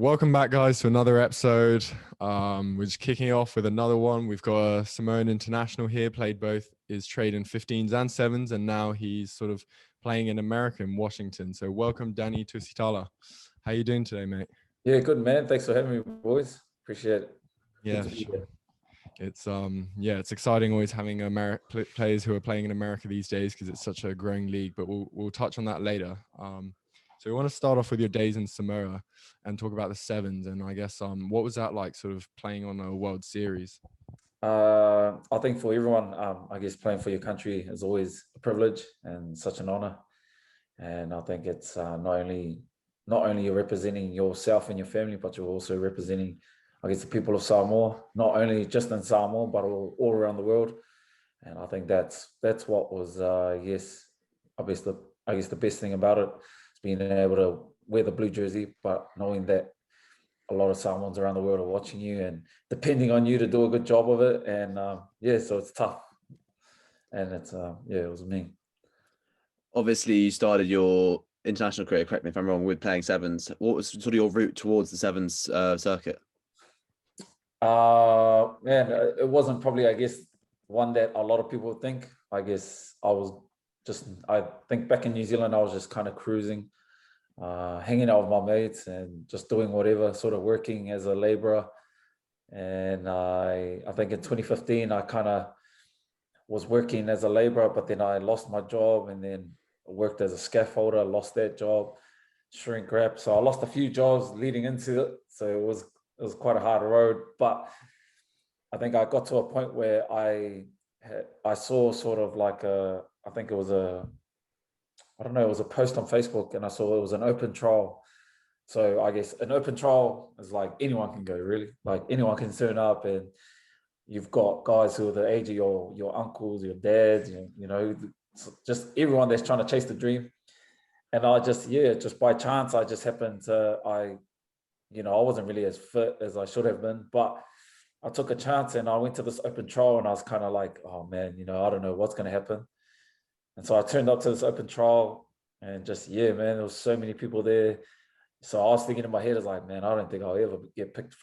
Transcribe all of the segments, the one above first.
welcome back, guys, to another episode. We're just kicking off with another one. We've got a Samoan international here, played both his trade in 15s and 7s, and now he's sort of playing in America, in Washington. So welcome, Danny Tusitala. How you doing today, mate? Yeah, good, man. Thanks for having me, boys. Appreciate it. Yeah, sure. It's exciting always having players who are playing in America these days because it's such a growing league, but we'll touch on that later. So we want to start off with your days in Samoa and talk about the 7s, and I guess what was that like, sort of playing on a World Series? I think for everyone, I guess playing for your country is always a privilege and such an honor. And I think it's not only you're representing yourself and your family, but you're also representing, I guess, the people of Samoa, not only just in Samoa, but all around the world. And I think that's what was, I guess the best thing about it is being able to wear the blue jersey, but knowing that a lot of Samoans around the world are watching you and depending on you to do a good job of it. And so it's tough. And it's, it was me. Obviously, you started your international career, correct me if I'm wrong, with playing 7s. What was sort of your route towards the 7s circuit? It wasn't probably, I guess, one that a lot of people think. I guess I think back in New Zealand, I was just kind of cruising, hanging out with my mates and just doing whatever, sort of working as a laborer. And I think in 2015, I kind of was working as a laborer, but then I lost my job and then worked as a scaffolder, lost that job, shrink wrap. So I lost a few jobs leading into it. So it was quite a hard road, but I think I got to a point where I saw sort of like it was a post on Facebook, and I saw it was an open trial. So I guess an open trial is like anyone can go, really. Like anyone can turn up, and you've got guys who are the age of your uncles, your dads, just everyone that's trying to chase the dream. And I just by chance, I just happened to, I wasn't really as fit as I should have been, but I took a chance and I went to this open trial and I was kind of like, oh man, I don't know what's going to happen. And so I turned up to this open trial and there was so many people there. So I was thinking in my head, I was like, man, I don't think I'll ever get picked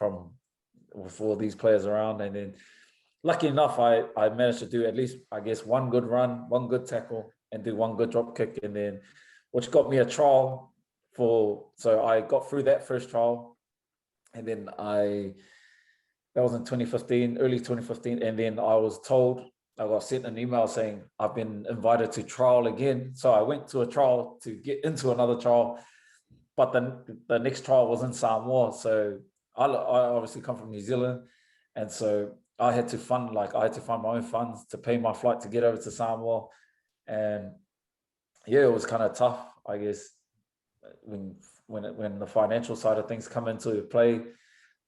with all these players around. And then lucky enough, I managed to do at least, I guess, one good run, one good tackle, and do one good drop kick. And then, which got me a trial so I got through that first trial. And then that was in 2015, early 2015. And then I got sent an email saying, I've been invited to trial again. So I went to a trial to get into another trial, but then the next trial was in Samoa. So I obviously come from New Zealand. And so I had to find my own funds to pay my flight to get over to Samoa. And it was kind of tough, I guess, when the financial side of things come into play.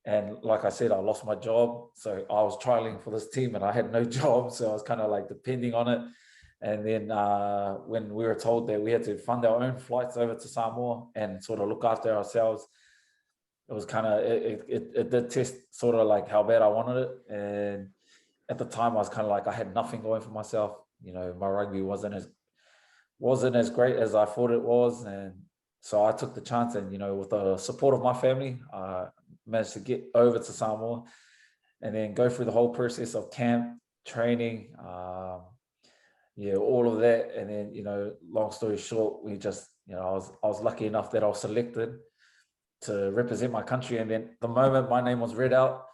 And like I said, I lost my job. So I was trialing for this team and I had no job. So I was kind of like depending on it. And then when we were told that we had to fund our own flights over to Samoa and sort of look after ourselves, it was kind of, it did test sort of like how bad I wanted it. And at the time I was kind of like, I had nothing going for myself. My rugby wasn't as great as I thought it was. And so I took the chance and, with the support of my family, managed to get over to Samoa and then go through the whole process of camp, training, all of that. And then, long story short, we just, I was lucky enough that I was selected to represent my country. And then the moment my name was read out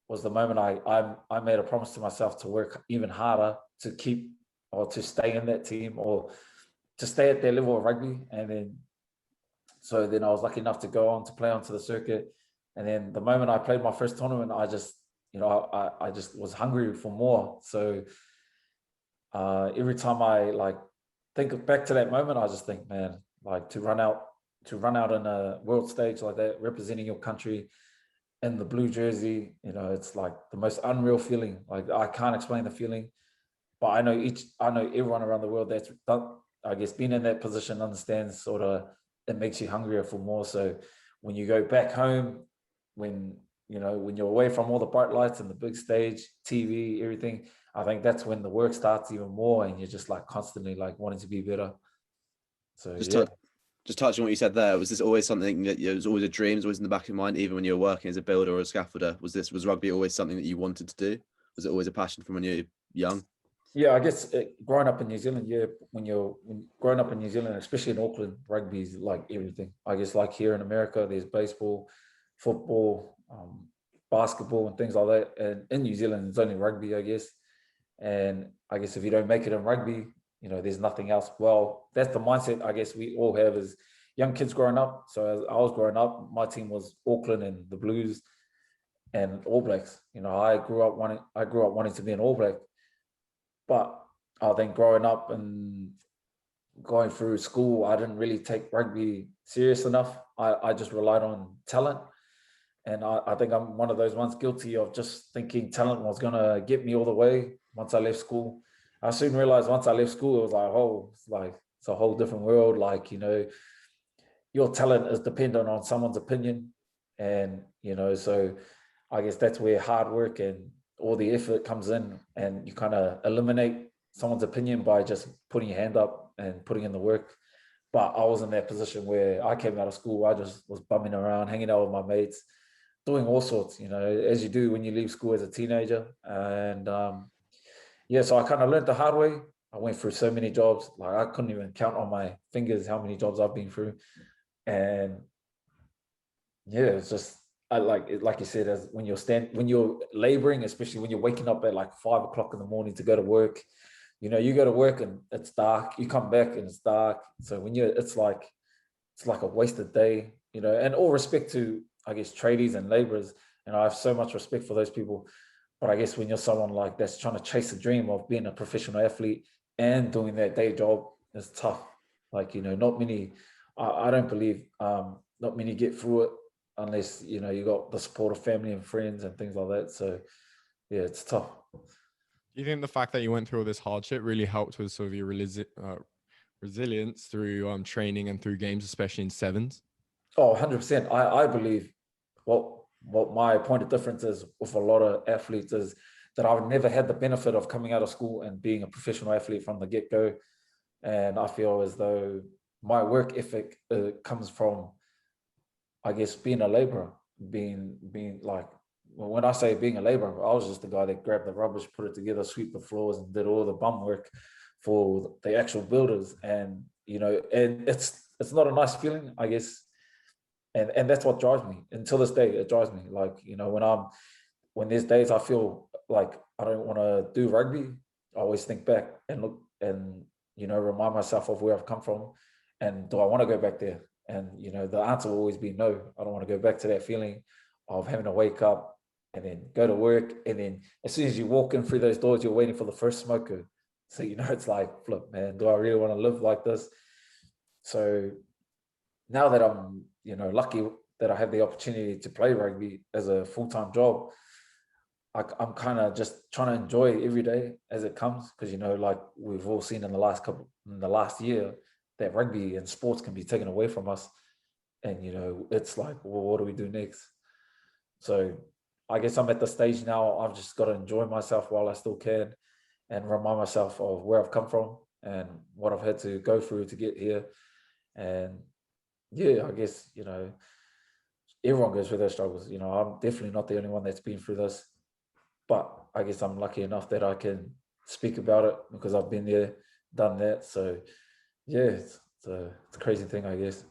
was the moment I made a promise to myself to work even harder to keep or to stay in that team or to stay at their level of rugby. And then, so then I was lucky enough to go on to play onto the circuit. And then the moment I played my first tournament, I just, I just was hungry for more. So every time I think back to that moment, I just think, man, like to run out on a world stage like that, representing your country in the blue jersey, it's like the most unreal feeling. Like I can't explain the feeling, but I know everyone around the world that's done, I guess, been in that position understands sort of it makes you hungrier for more. So when you go back home, when you're away from all the bright lights and the big stage, TV, everything, I think that's when the work starts even more and you're just like constantly like wanting to be better. So Just touching on what you said there, was this always something that it was always a dream, it was always in the back of your mind, even when you were working as a builder or a scaffolder? Was rugby always something that you wanted to do? Was it always a passion from when you were young? Yeah, I guess growing up in New Zealand, when growing up in New Zealand, especially in Auckland, rugby is like everything. I guess like here in America, there's baseball, football, basketball, and things like that. And in New Zealand, it's only rugby, I guess. And I guess if you don't make it in rugby, there's nothing else. Well, that's the mindset I guess we all have as young kids growing up. So as I was growing up, my team was Auckland and the Blues and All Blacks. I grew up wanting to be an All Black. But I think growing up and going through school, I didn't really take rugby serious enough. I just relied on talent. And I think I'm one of those ones guilty of just thinking talent was going to get me all the way once I left school. I soon realized once I left school, it was like, oh, it's a whole different world. Like, your talent is dependent on someone's opinion. And, so I guess that's where hard work and all the effort comes in, and you kind of eliminate someone's opinion by just putting your hand up and putting in the work. But I was in that position where I came out of school, I just was bumming around, hanging out with my mates, doing all sorts, as you do when you leave school as a teenager. And so I kind of learned the hard way. I went through so many jobs, like I couldn't even count on my fingers how many jobs I've been through. And yeah, it's just like you said, as when you're laboring, especially when you're waking up at like 5 o'clock in the morning to go to work. You go to work and it's dark. You come back and it's dark. So it's like a wasted day. And all respect to, I guess, tradies and laborers, and I have so much respect for those people. But I guess when you're someone like that's trying to chase the dream of being a professional athlete and doing that day job, it's tough. Like, not many. I don't believe not many get through it unless you got the support of family and friends and things like that. So yeah, it's tough. Do you think the fact that you went through all this hardship really helped with sort of your resilience through training and through games, especially in sevens? Oh, 100%. I believe what my point of difference is with a lot of athletes is that I've never had the benefit of coming out of school and being a professional athlete from the get-go. And I feel as though my work ethic comes from, I guess, being a laborer, being like, when I say being a laborer, I was just the guy that grabbed the rubbish, put it together, sweep the floors, and did all the bum work for the actual builders. And and it's not a nice feeling, I guess. And that's what drives me. Until this day, it drives me. Like, when there's days I feel like I don't want to do rugby, I always think back and look and remind myself of where I've come from, and do I want to go back there? And the answer will always be no. I don't want to go back to that feeling of having to wake up and then go to work, and then as soon as you walk in through those doors, you're waiting for the first smoker. So it's like, flip, man, do I really want to live like this? So now that I'm lucky that I have the opportunity to play rugby as a full-time job, I'm kind of just trying to enjoy every day as it comes, because like we've all seen in the last year, that rugby and sports can be taken away from us, and it's like, well, what do we do next? So I guess I'm at the stage now, I've just got to enjoy myself while I still can, and remind myself of where I've come from and what I've had to go through to get here. And yeah, I guess everyone goes through their struggles. I'm definitely not the only one that's been through this, but I guess I'm lucky enough that I can speak about it because I've been there, done that. So yeah, it's a crazy thing, I guess.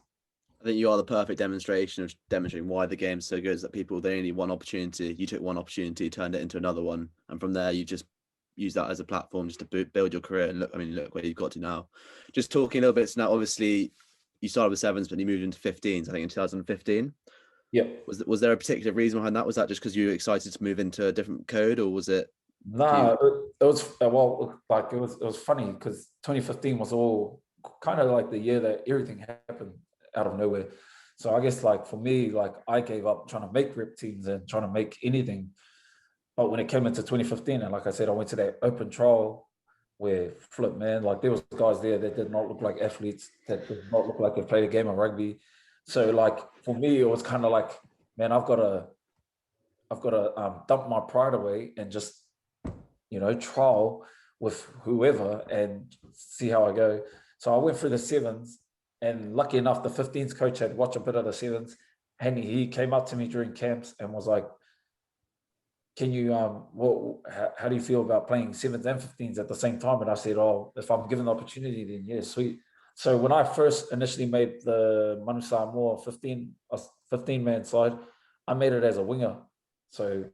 I think you are the perfect demonstration of demonstrating why the game's so good, is that people, they only need one opportunity. You took one opportunity, turned it into another one, and from there you just use that as a platform just to build your career. And look where you've got to now. Just talking a little bit, so now obviously you started with sevens, but you moved into 15s, I think in 2015. Yeah. Was there a particular reason behind that? Was that just because you were excited to move into a different code, or was it? Nah, it was it was funny because 2015 was all kind of like the year that everything happened out of nowhere. So I guess like for me, like I gave up trying to make rep teams and trying to make anything. But when it came into 2015, and like I said, I went to that open trial where, flip, man, like there was guys there that did not look like athletes, that did not look like they played a game of rugby. So like for me, it was kind of like, man, I've got to dump my pride away and just trial with whoever and see how I go. So I went through the sevens, And lucky enough, the 15s coach had watched a bit of the sevens, and he came up to me during camps and was like, can you, how do you feel about playing sevens and 15s at the same time? And I said, oh, if I'm given the opportunity, then yeah, sweet. So when I first initially made the Manu Samoa 15-man side, I made it as a winger. So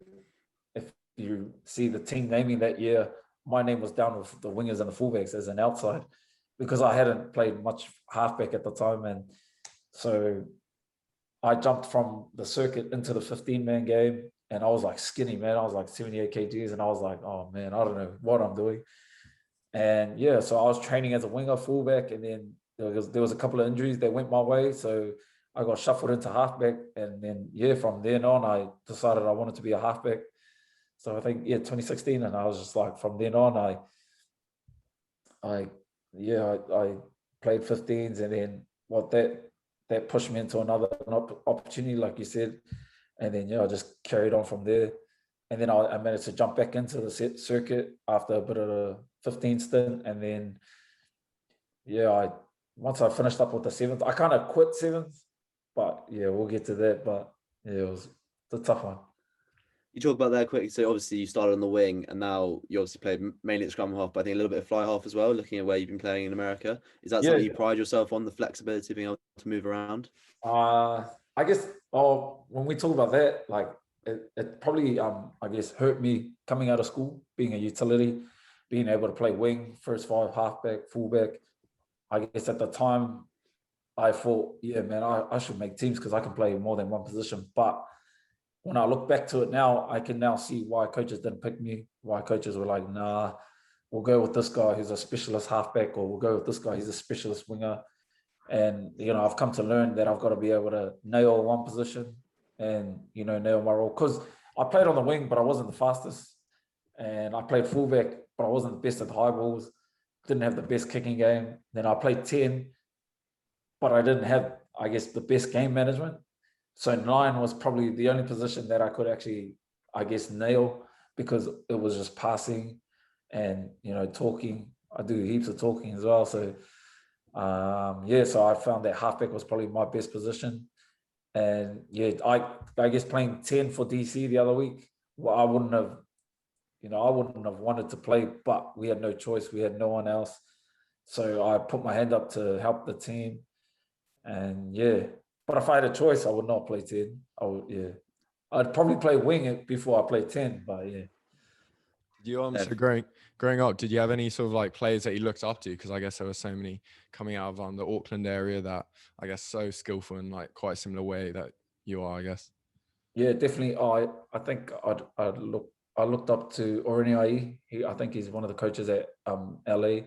if you see the team naming that year, my name was down with the wingers and the fullbacks as an outside, because I hadn't played much halfback at the time. And so I jumped from the circuit into the 15-man game, and I was like skinny, man. I was like 78 kgs, and I was like, oh man, I don't know what I'm doing. And yeah, so I was training as a winger, fullback, and then there was a couple of injuries that went my way, so I got shuffled into halfback. And then yeah, from then on, I decided I wanted to be a halfback. So I think 2016, and I was just like, from then on, I played 15s, and then that pushed me into another opportunity, like you said, and then I just carried on from there. And then I managed to jump back into the circuit after a bit of a 15 stint, and then once I finished up with the sevens, I kind of quit sevens, but yeah, we'll get to that. But yeah, it was a tough one. You talk about that quick. So obviously you started on the wing, and now you obviously played mainly at scrum half, but I think a little bit of fly half as well. Looking at where you've been playing in America, is that something you pride yourself on, the flexibility of being able to move around? I guess. When we talk about that, like it probably I guess hurt me coming out of school, being a utility, being able to play wing, first five, halfback, fullback. I guess at the time, I thought, yeah, man, I should make teams because I can play more than one position. But when I look back to it now, I can now see why coaches didn't pick me, why coaches were like, nah, we'll go with this guy who's a specialist halfback, or we'll go with this guy who's a specialist winger. And, I've come to learn that I've got to be able to nail one position and, nail my role. Because I played on the wing, but I wasn't the fastest. And I played fullback, but I wasn't the best at high balls. Didn't have the best kicking game. Then I played 10, but I didn't have, I guess, the best game management. So 9 was probably the only position that I could actually, I guess, nail, because it was just passing and, talking. I do heaps of talking as well. So, so I found that halfback was probably my best position. And yeah, I guess playing 10 for DC the other week, well, I wouldn't have wanted to play, but we had no choice. We had no one else. So I put my hand up to help the team. And yeah, but if I had a choice, I would not play 10. I'd probably play wing before I play 10, but yeah. So growing up, did you have any sort of like players that you looked up to? Because I guess there were so many coming out of the Auckland area that I guess so skillful in like quite a similar way that you are, I guess. Yeah, definitely. I think I looked up to Oriniai. I think he's one of the coaches at LA,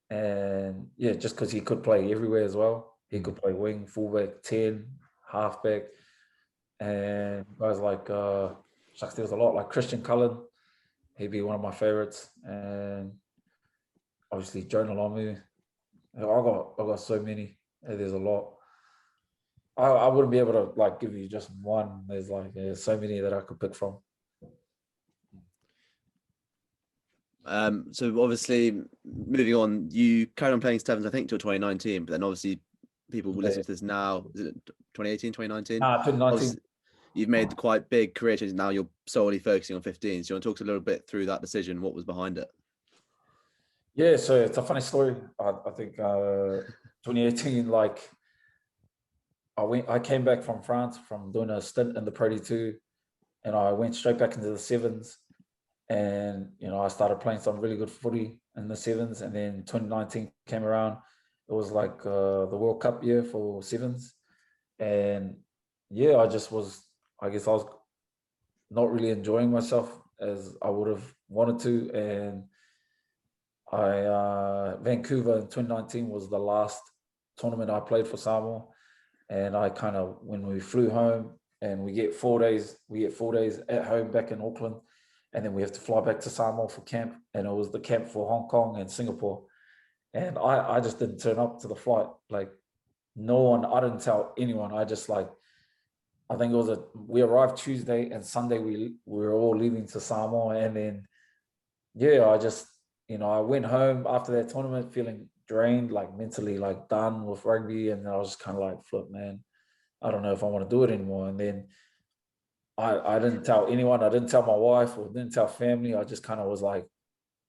and yeah, just because he could play everywhere as well. He could play wing, fullback, 10, halfback, and guys like there was a lot like Christian Cullen. He'd be one of my favorites, and obviously Jonah Lomu. I got so many. There's a lot. I wouldn't be able to like give you just one. There's so many that I could pick from. So obviously moving on, you carried on playing sevens, I think, till 2019, but then obviously people will listen to this now. Is it 2018, 2019? 2019. Obviously, you've made quite big career changes. Now you're solely focusing on 15s. Do you want to talk a little bit through that decision? What was behind it? Yeah, so it's a funny story. I think 2018, I came back from France from doing a stint in the Pro D2, and I went straight back into the sevens. And, I started playing some really good footy in the sevens. And then 2019 came around. It was like the World Cup year for sevens. And yeah, I was not really enjoying myself as I would have wanted to. And Vancouver in 2019 was the last tournament I played for Samoa. And when we flew home, and we get 4 days at home back in Auckland, and then we have to fly back to Samoa for camp. And it was the camp for Hong Kong and Singapore. And I just didn't turn up to the flight. Like no one, I didn't tell anyone. I think we arrived Tuesday, and Sunday we were all leaving to Samoa. And then, yeah, I went home after that tournament feeling drained, like mentally like done with rugby, and I was just kind of like, flip, man, I don't know if I want to do it anymore. And then I didn't tell anyone, I didn't tell my wife or didn't tell family. I just kind of was like,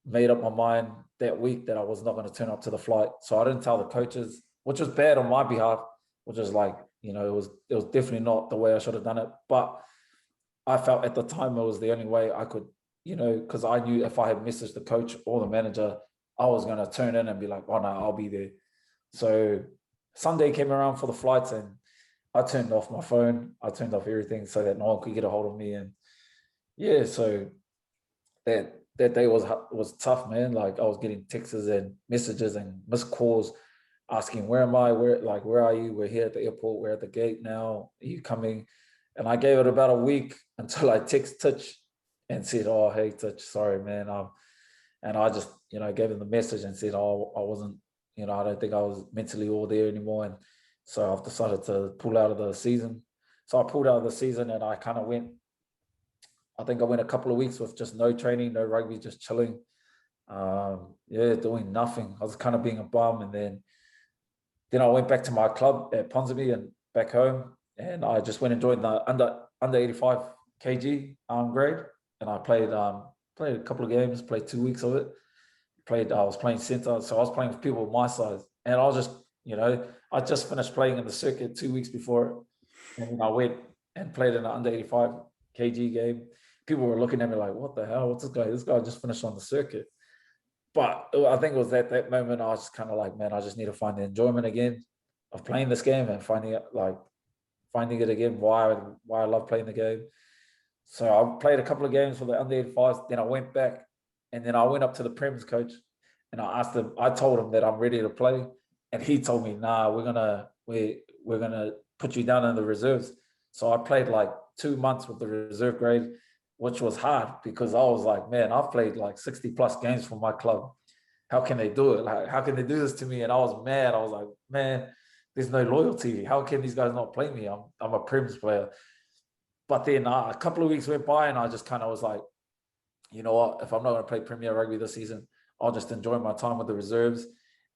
made up my mind that week that I was not going to turn up to the flight. So I didn't tell the coaches, which was bad on my behalf, which is like, you know, it was definitely not the way I should have done it. But I felt at the time it was the only way I could, you know, because I knew if I had messaged the coach or the manager, I was going to turn in and be like, oh no, I'll be there. So Sunday came around for the flights and I turned off my phone. I turned off everything so that no one could get a hold of me. And yeah, so that day was tough, man. Like I was getting texts and messages and missed calls asking, where am I? Where are you? We're here at the airport. We're at the gate now. Are you coming? And I gave it about a week until I text Titch and said, oh, hey, Titch, sorry, man. And I just, you know, gave him the message and said, oh, I wasn't, you know, I don't think I was mentally all there anymore. And so I've decided to pull out of the season. So I pulled out of the season and I kind of went, I think I went a couple of weeks with just no training, no rugby, just chilling. Doing nothing. I was kind of being a bum. And then I went back to my club at Ponsonby and back home. And I just went and joined the under 85 kg grade. And I played a couple of games, played 2 weeks of it. I was playing center. So I was playing with people my size. And I was just, you know, I just finished playing in the circuit 2 weeks before. And then I went and played in the under 85 kg game. People were looking at me like, what the hell? What's this guy? This guy just finished on the circuit. But I think it was that moment I was just kind of like, man, I just need to find the enjoyment again of playing this game and finding it again, why I love playing the game. So I played a couple of games for the under 85s. Then I went back and then I went up to the Prems coach and I told him that I'm ready to play. And he told me, nah, we're gonna put you down in the reserves. So I played like 2 months with the reserve grade, which was hard because I was like, man, I've played like 60 plus games for my club. How can they do it? Like, how can they do this to me? And I was mad. I was like, man, there's no loyalty. How can these guys not play me? I'm a Prems player. But then a couple of weeks went by and I just kind of was like, you know what? If I'm not going to play Premier Rugby this season, I'll just enjoy my time with the reserves.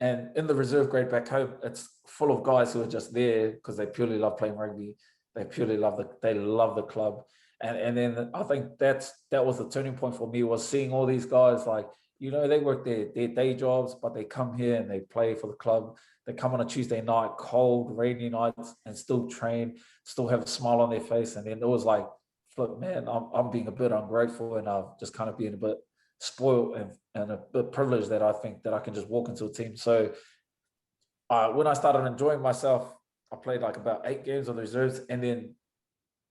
And in the reserve grade back home, it's full of guys who are just there because they purely love playing rugby. They purely love the club. And then I think that was the turning point for me, was seeing all these guys, like, you know, they work their day jobs, but they come here and they play for the club. They come on a Tuesday night, cold, rainy nights, and still train, still have a smile on their face. And then it was like, look, man, I'm being a bit ungrateful and I've just kind of being a bit spoiled and a bit privileged that I think that I can just walk into a team. So when I started enjoying myself, I played like about 8 games of the reserves, and then,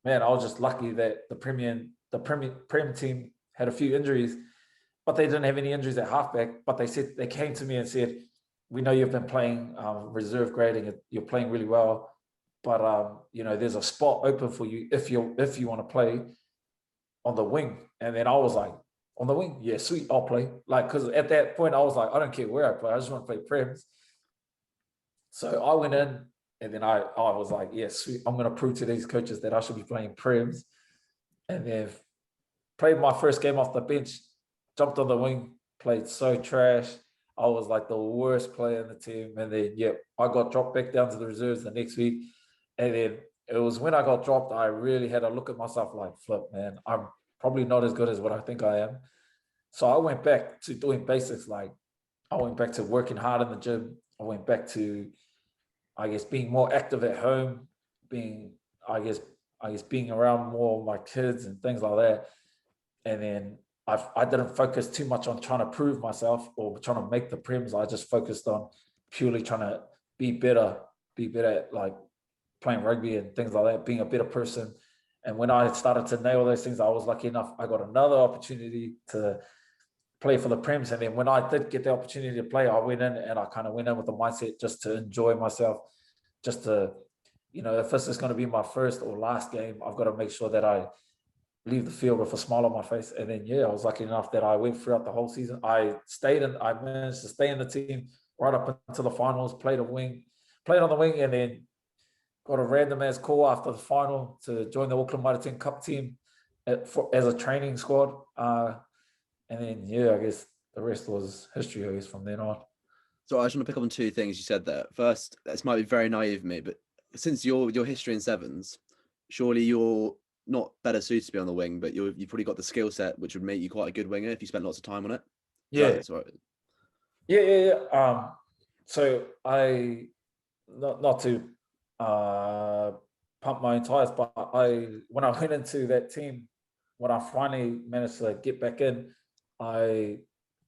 man, I was just lucky that the Prem team had a few injuries, but they didn't have any injuries at halfback. But they came to me and said, "We know you've been playing reserve grading. You're playing really well, but you know, there's a spot open for you if you want to play on the wing." And then I was like, "On the wing? Yeah, sweet, I'll play." Like, because at that point I was like, I don't care where I play, I just want to play Prems. So I went in. And then I was like, yeah, sweet, I'm going to prove to these coaches that I should be playing Prems. And then played my first game off the bench, jumped on the wing, played so trash. I was like the worst player in the team. And then, I got dropped back down to the reserves the next week. And then it was when I got dropped, I really had a look at myself like, flip, man, I'm probably not as good as what I think I am. So I went back to doing basics. Like, I went back to working hard in the gym. I went back to, I guess, being more active at home, being around more of my kids and things like that. And then I didn't focus too much on trying to prove myself or trying to make the Prems. I just focused on purely trying to be better at like playing rugby and things like that, being a better person. And when I started to nail those things, I was lucky enough, I got another opportunity to play for the Prems. And then when I did get the opportunity to play, I went in and I kind of went in with the mindset just to enjoy myself, just to, you know, if this is going to be my first or last game, I've got to make sure that I leave the field with a smile on my face. And then, I was lucky enough that I went throughout the whole season. I managed to stay in the team right up until the finals, played on the wing, and then got a random ass call after the final to join the Auckland Mitre 10 Cup team as a training squad. And then, I guess the rest was history, I guess, from then on. So I just want to pick up on two things you said there. First, this might be very naive of me, but since your history in sevens, surely you're not better suited to be on the wing, but you've probably got the skill set which would make you quite a good winger if you spent lots of time on it. Yeah, Sorry. yeah. So I not to pump my own tires, but when I went into that team, when I finally managed to get back in,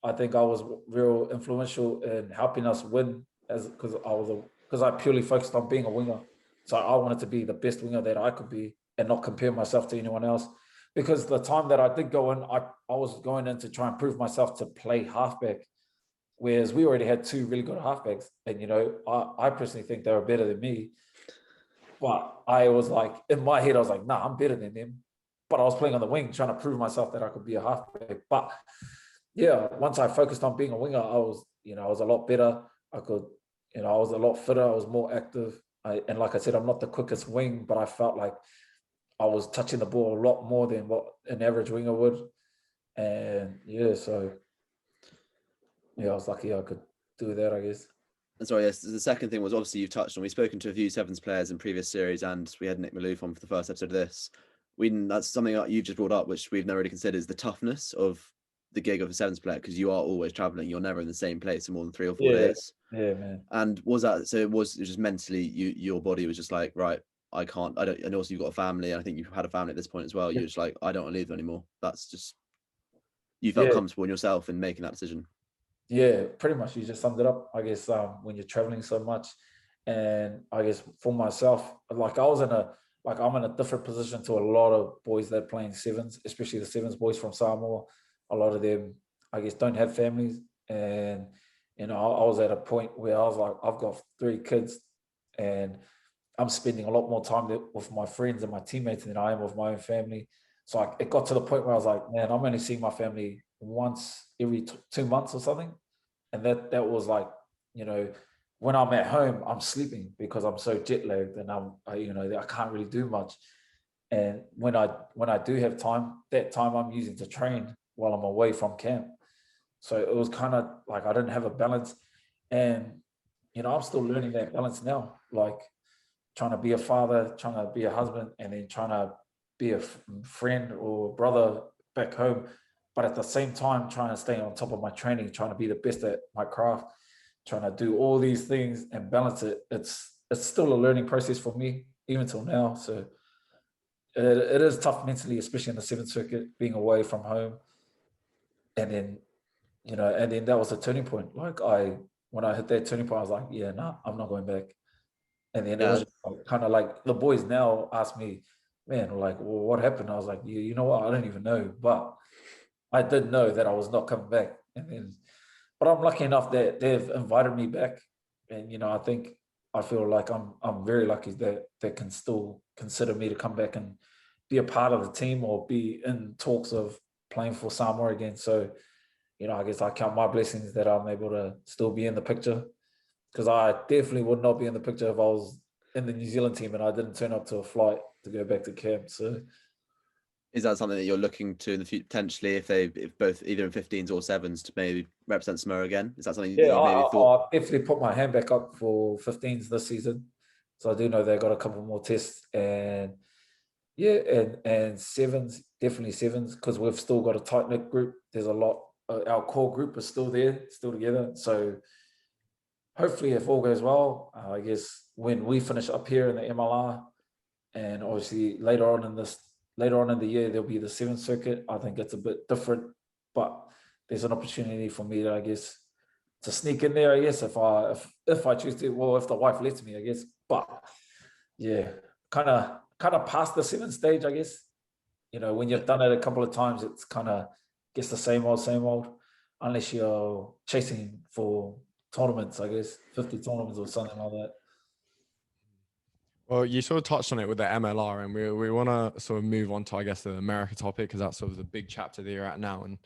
I think I was real influential in helping us win because I purely focused on being a winger. So I wanted to be the best winger that I could be and not compare myself to anyone else. Because the time that I did go in, I was going in to try and prove myself to play halfback, whereas we already had two really good halfbacks. And, I personally think they were better than me. But I was like, in my head, I was like, nah, I'm better than them. But I was playing on the wing, trying to prove myself that I could be a halfback. But yeah, once I focused on being a winger, I was a lot better. I could, I was a lot fitter. I was more active. And like I said, I'm not the quickest wing, but I felt like I was touching the ball a lot more than what an average winger would. And yeah, so yeah, I was lucky I could do that, I guess. And sorry, yes, the second thing was obviously you've touched on. We've spoken to a few sevens players in previous series, and we had Nick Maloof on for the first episode of this. That's something that you've just brought up, which we've never really considered, is the toughness of the gig of a sevens player, because you are always traveling. You're never in the same place for more than 3 or 4 days. Yeah, man. And was that so? It was just mentally, your body was just like, right, I don't. And also you've got a family. And I think you've had a family at this point as well. You're just like, I don't want to leave them anymore. That's just, you felt comfortable in yourself in making that decision. Yeah, pretty much. You just summed it up. I guess when you're traveling so much, and I guess for myself, like I'm in a different position to a lot of boys that play in sevens, especially the sevens boys from Samoa. A lot of them, I guess, don't have families, and I was at a point where I was like, I've got 3 kids, and I'm spending a lot more time with my friends and my teammates than I am with my own family. So it got to the point where I was like, man, I'm only seeing my family once every 2 months or something. And that was like, when I'm at home, I'm sleeping because I'm so jet lagged and I can't really do much. And when I do have time, that time I'm using to train while I'm away from camp. So it was kind of like I didn't have a balance. And, I'm still learning that balance now, like trying to be a father, trying to be a husband, and then trying to be a friend or brother back home. But at the same time, trying to stay on top of my training, trying to be the best at my craft, trying to do all these things and balance it. It's still a learning process for me, even till now. So it is tough mentally, especially in the seventh circuit, being away from home. And then, and then that was a turning point. Like when I hit that turning point, I was like, yeah, nah, I'm not going back. And then it was kind of like the boys now ask me, man, like, well, what happened? I was like, you know what? I don't even know. But I did know that I was not coming back. And then, but I'm lucky enough that they've invited me back. And, I feel like I'm very lucky that they can still consider me to come back and be a part of the team or be in talks of playing for Samoa again. So, I guess I count my blessings that I'm able to still be in the picture, because I definitely would not be in the picture if I was in the New Zealand team and I didn't turn up to a flight to go back to camp. So is that something that you're looking to in the future, potentially, if both either in 15s or sevens to maybe represent Samoa again? Is that something that you maybe thought? I definitely put my hand back up for 15s this season. So I do know they got a couple more tests, and and sevens, definitely sevens, because we've still got a tight knit group. There's a lot. Our core group is still there, still together. So hopefully, if all goes well, I guess when we finish up here in the MLR, and obviously later on in the year there'll be the seventh circuit. I think it's a bit different, but there's an opportunity for me to, I guess, to sneak in there. I guess if I choose to, well, if the wife lets me, I guess. But yeah, kind of past the seventh stage, I guess. When you've done it a couple of times, it's kind of gets the same old, unless you're chasing for tournaments, I guess, 50 tournaments or something like that. Well, you sort of touched on it with the MLR, and we want to sort of move on to, I guess, the America topic, because that's sort of the big chapter that you're at now. And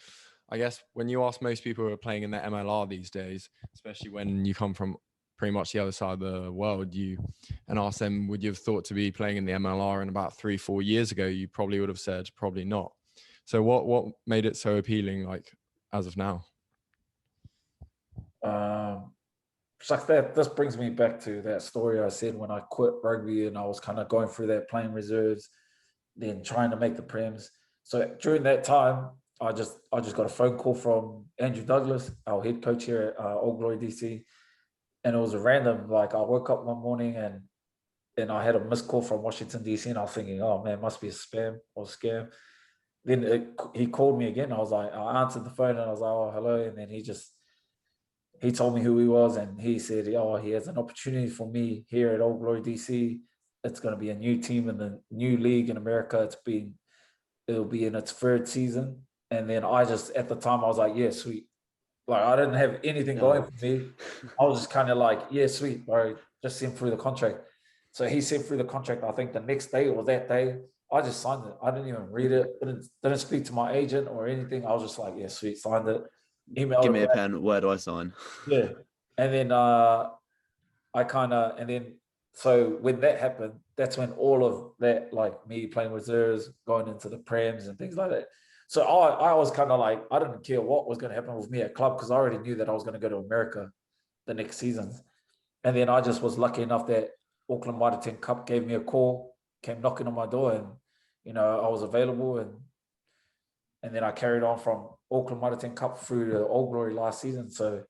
I guess when you ask most people who are playing in the MLR these days, especially when you come from pretty much the other side of the world, and ask them, would you have thought to be playing in the MLR in about 3-4 years ago? You probably would have said probably not. So what made it so appealing, like, as of now? Shucks, this brings me back to that story I said when I quit rugby and I was kind of going through that playing reserves, then trying to make the prems. So during that time, I just got a phone call from Andrew Douglas, our head coach here at Old Glory DC, and it was a random. Like I woke up one morning and I had a missed call from Washington DC, and I was thinking, oh man, must be a spam or scam. Then he called me again. I answered the phone and I was like, oh hello, and then he told me who he was, and he said, oh, he has an opportunity for me here at Old Glory DC. It's going to be a new team in the new league in America. It'll be in its third season. And then I just, at the time, I was like, yeah, sweet. Like, I didn't have anything going for me. I was just kind of like, yeah, sweet, bro. Just send through the contract. So he sent through the contract, I think the next day or that day. I just signed it. I didn't even read it. Didn't speak to my agent or anything. I was just like, yeah, sweet, signed it. Give me a pen. Where do I sign? Yeah. And then so when that happened, that's when all of that, like me playing reserves, going into the prems and things like that. So I was kind of like, I didn't care what was going to happen with me at club because I already knew that I was going to go to America the next season. And then I just was lucky enough that Auckland Mitre 10 Cup gave me a call, came knocking on my door, and I was available, and then I carried on from Auckland Mitre 10 Cup through to Old Glory last season. So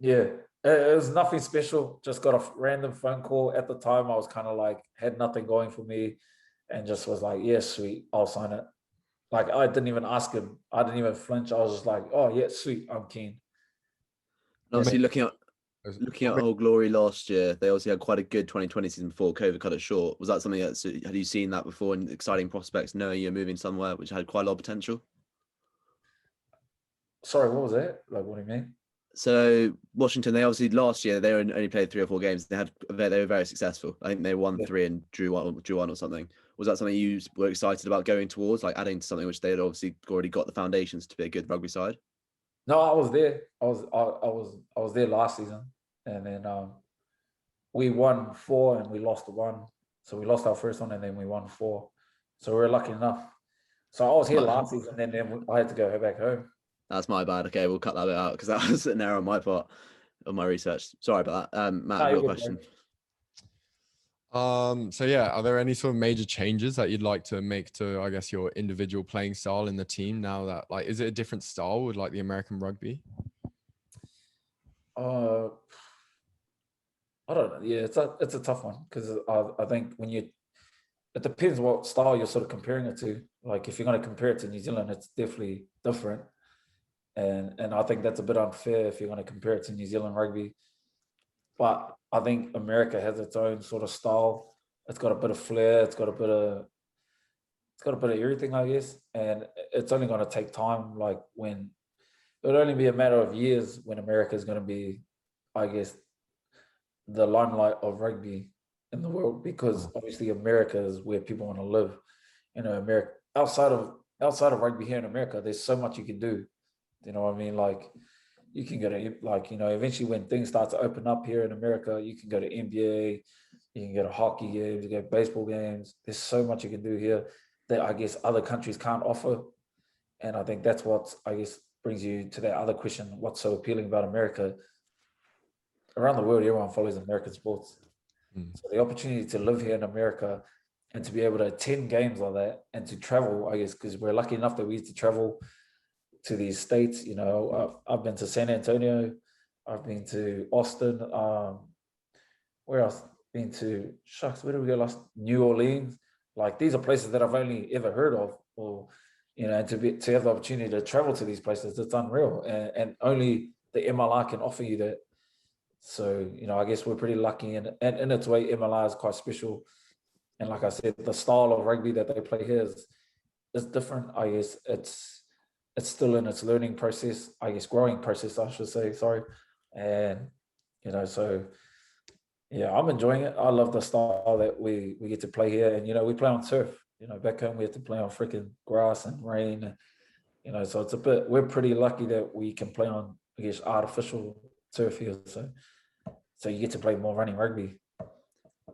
yeah, it was nothing special. Just got a random phone call at the time. I was kind of like, had nothing going for me, and just was like, yeah, sweet, I'll sign it. Like I didn't even ask him. I didn't even flinch. I was just like, oh yeah, sweet, I'm keen. Obviously, looking at Old Glory last year, they obviously had quite a good 2020 season before COVID cut it short. Was that something had you seen that before, and exciting prospects, knowing you're moving somewhere which had quite a lot of potential? Sorry, what was that? Like, what do you mean? So Washington, they obviously last year they only played 3 or 4 games. They were very successful. I think they won 3 and drew one or something. Was that something you were excited about going towards, like adding to something which they had obviously already got the foundations to be a good rugby side? No, I was there. I was there last season, and then we won 4 and we lost 1. So we lost our first one and then we won 4. So we were lucky enough. So I was here last season and then I had to go back home. That's my bad. Okay, we'll cut that bit out because that was an error on my part of my research. Sorry about that. Matt, your question. So yeah, are there any sort of major changes that you'd like to make to, I guess, your individual playing style in the team now that, like, is it a different style with like the American rugby? I don't know. Yeah, it's a tough one because I think it depends what style you're sort of comparing it to. Like if you're going to compare it to New Zealand, it's definitely different. And I think that's a bit unfair if you're going to compare it to New Zealand rugby. But I think America has its own sort of style. It's got a bit of flair. It's got a bit of everything, I guess. And it's only going to take time. Like it'll only be a matter of years when America is going to be, I guess, the limelight of rugby in the world, because obviously America is where people want to live. America outside of rugby here in America, there's so much you can do. You know what I mean? Like you can go to eventually when things start to open up here in America, you can go to NBA, you can go to hockey games, you can go to baseball games. There's so much you can do here that I guess other countries can't offer. And I think that's what, I guess, brings you to that other question, what's so appealing about America? Around the world, everyone follows American sports. So the opportunity to live here in America and to be able to attend games like that and to travel, I guess, because we're lucky enough that we used to travel to these states. I've been to San Antonio, I've been to Austin, where else? Been to, where did we go last? New Orleans. Like these are places that I've only ever heard of, or and to have the opportunity to travel to these places, it's unreal, and only the MLR can offer you that. So I guess we're pretty lucky, and in its way, MLR is quite special. And like I said, the style of rugby that they play here is different. I guess it's still in its learning process, I guess growing process, I should say. Sorry, and so yeah, I'm enjoying it. I love the style that we get to play here, and we play on turf. Back home we have to play on freaking grass and rain. So it's we're pretty lucky that we can play on, I guess, artificial turf here. So you get to play more running rugby.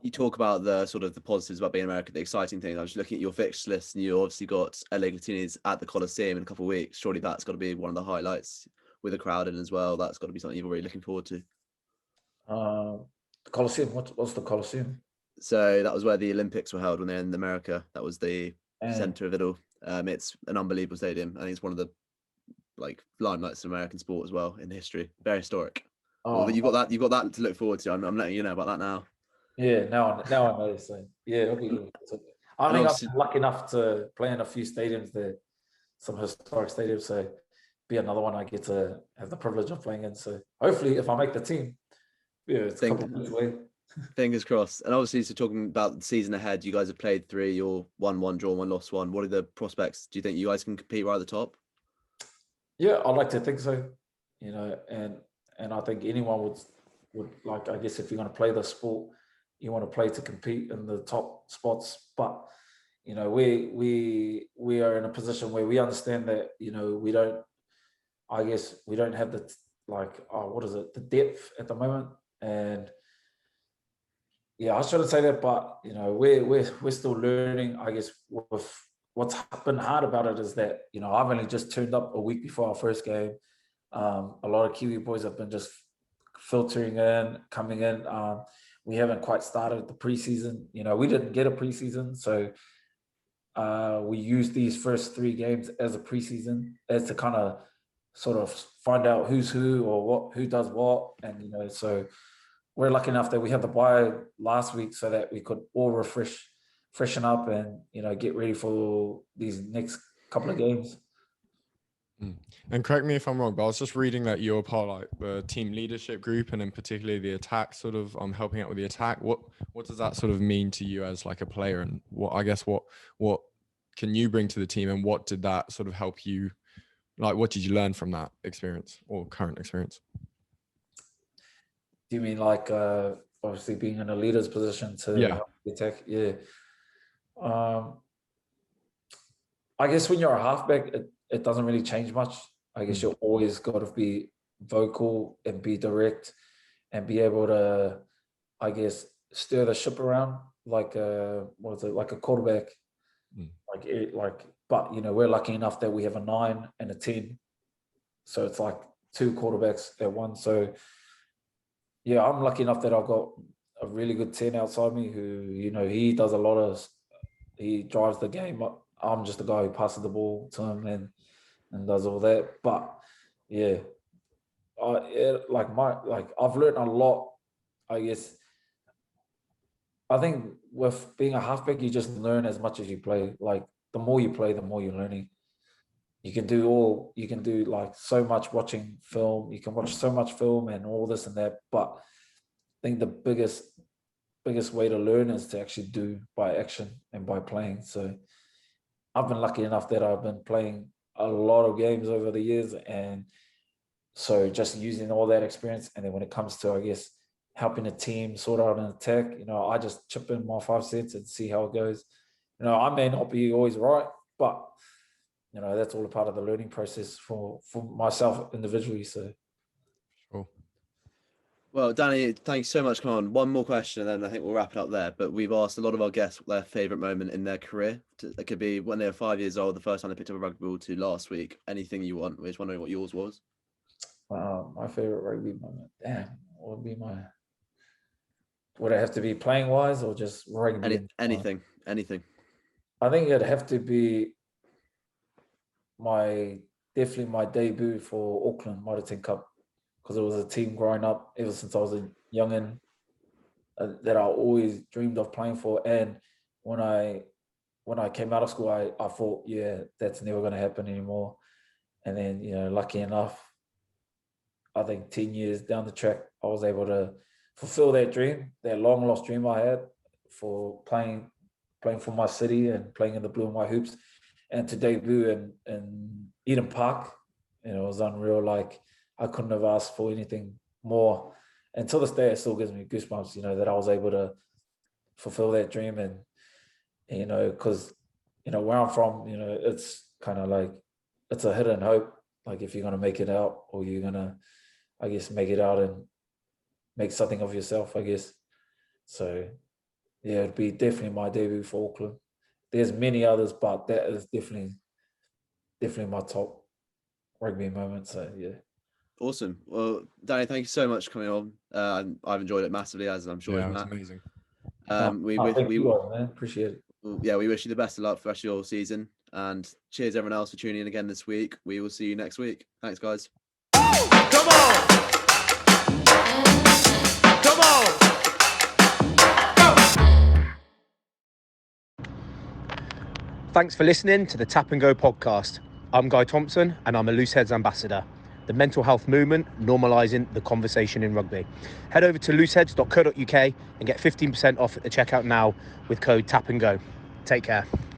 You talk about the sort of the positives about being American, the exciting thing. I was looking at your fixture list, and you obviously got LA Glutinis at the Colosseum in a couple of weeks. Surely that's got to be one of the highlights with a crowd in as well. That's got to be something you're really looking forward to. The Colosseum. What's the Colosseum? So that was where the Olympics were held when they're in America. That was the And center of it all. It's an unbelievable stadium. I think it's one of the like limelights of American sport as well in history. Very historic. Well, you've got that to look forward to. I'm letting you know about that now. yeah, now I know. So yeah, it'll be good. I think I've been lucky enough to play in a few stadiums there, some historic stadiums. So be another one I get to have the privilege of playing in. So hopefully, if I make the team, yeah, it's a couple of months away. Fingers crossed. And obviously, so talking about the season ahead, you guys have played 3, you're 1-1, drawn 1, lost 1. What are the prospects? Do you think you guys can compete right at the top? Yeah, I'd like to think so. You know, and I think anyone would like. I guess if you're going to play the sport, you want to play to compete in the top spots. But you know, we are in a position where we understand that we don't. I guess we don't have the the depth at the moment, and yeah, I shouldn't say that, but we're still learning. I guess with what's been hard about it is that I've only just turned up a week before our first game. A lot of Kiwi boys have been just filtering in, coming in. We haven't quite started the preseason. We didn't get a preseason, so we used these first 3 games as a preseason, as to kind of sort of find out who's who or who does what, and so we're lucky enough that we had the bye last week so that we could all freshen up, and get ready for these next couple of games. And correct me if I'm wrong, but I was just reading that you're part of like the team leadership group, and in particularly the attack, sort of helping out with the attack. What does that sort of mean to you as like a player, and what can you bring to the team, and what did that sort of help you? Like, what did you learn from that experience or current experience? Do you mean like obviously being in a leader's position to help the attack? Yeah. I guess when you're a halfback, it doesn't really change much. I guess you're always got to be vocal and be direct and be able to, I guess, stir the ship around like like a quarterback. But we're lucky enough that we have a 9 and a 10, so it's like 2 quarterbacks at one. So yeah, I'm lucky enough that I've got a really good 10 outside me who he does he drives the game. I'm just the guy who passes the ball to him and does all that. But yeah, I've learned a lot. I guess I think with being a halfback, you just learn as much as you play. Like the more you play, the more you're learning. You can do like so much watching film. You can watch so much film and all this and that. But I think the biggest way to learn is to actually do by action and by playing. So I've been lucky enough that I've been playing a lot of games over the years, and so just using all that experience, and then when it comes to, I guess, helping a team sort out an attack, I just chip in my 5 cents and see how it goes. I may not be always right, but that's all a part of the learning process for myself individually. So sure. Well, Danny, thank you so much. Come on, one more question, and then I think we'll wrap it up there. But we've asked a lot of our guests what their favourite moment in their career. It could be when they were 5 years old, the first time they picked up a rugby ball, to last week. Anything you want. We're just wondering what yours was. My favourite rugby moment. Damn, what would be my? Would it have to be playing wise or just rugby? Anything. I think it'd have to be definitely my debut for Auckland Mitre 10 Cup, because it was a team growing up ever since I was a youngin' that I always dreamed of playing for. And when I came out of school, I thought, yeah, that's never going to happen anymore. And then, lucky enough, I think 10 years down the track, I was able to fulfill that dream, that long lost dream I had for playing for my city and playing in the blue and white hoops, and to debut in Eden Park. It was unreal. Like, I couldn't have asked for anything more. And to this day, it still gives me goosebumps, that I was able to fulfill that dream. And, because, where I'm from, it's kind of like, it's a hidden hope. Like, if you're going to make it out, or you're going to, I guess, make it out and make something of yourself, I guess. So, yeah, it'd be definitely my debut for Auckland. There's many others, but that is definitely my top rugby moment. So, yeah. Awesome. Well, Danny, thank you so much for coming on. I've enjoyed it massively, as I'm sure Yeah, as it was Matt. amazing. Thank you guys, man. Appreciate it. We wish you the best of luck for the rest of your season, and cheers everyone else for tuning in again this week. We will see you next week. Thanks, guys. Come on! Come on! Thanks for listening to the Tap and Go podcast. I'm Guy Thompson and I'm a Loose Heads ambassador, the mental health movement normalising the conversation in rugby. Head over to looseheads.co.uk and get 15% off at the checkout now with code TAP and GO. Take care.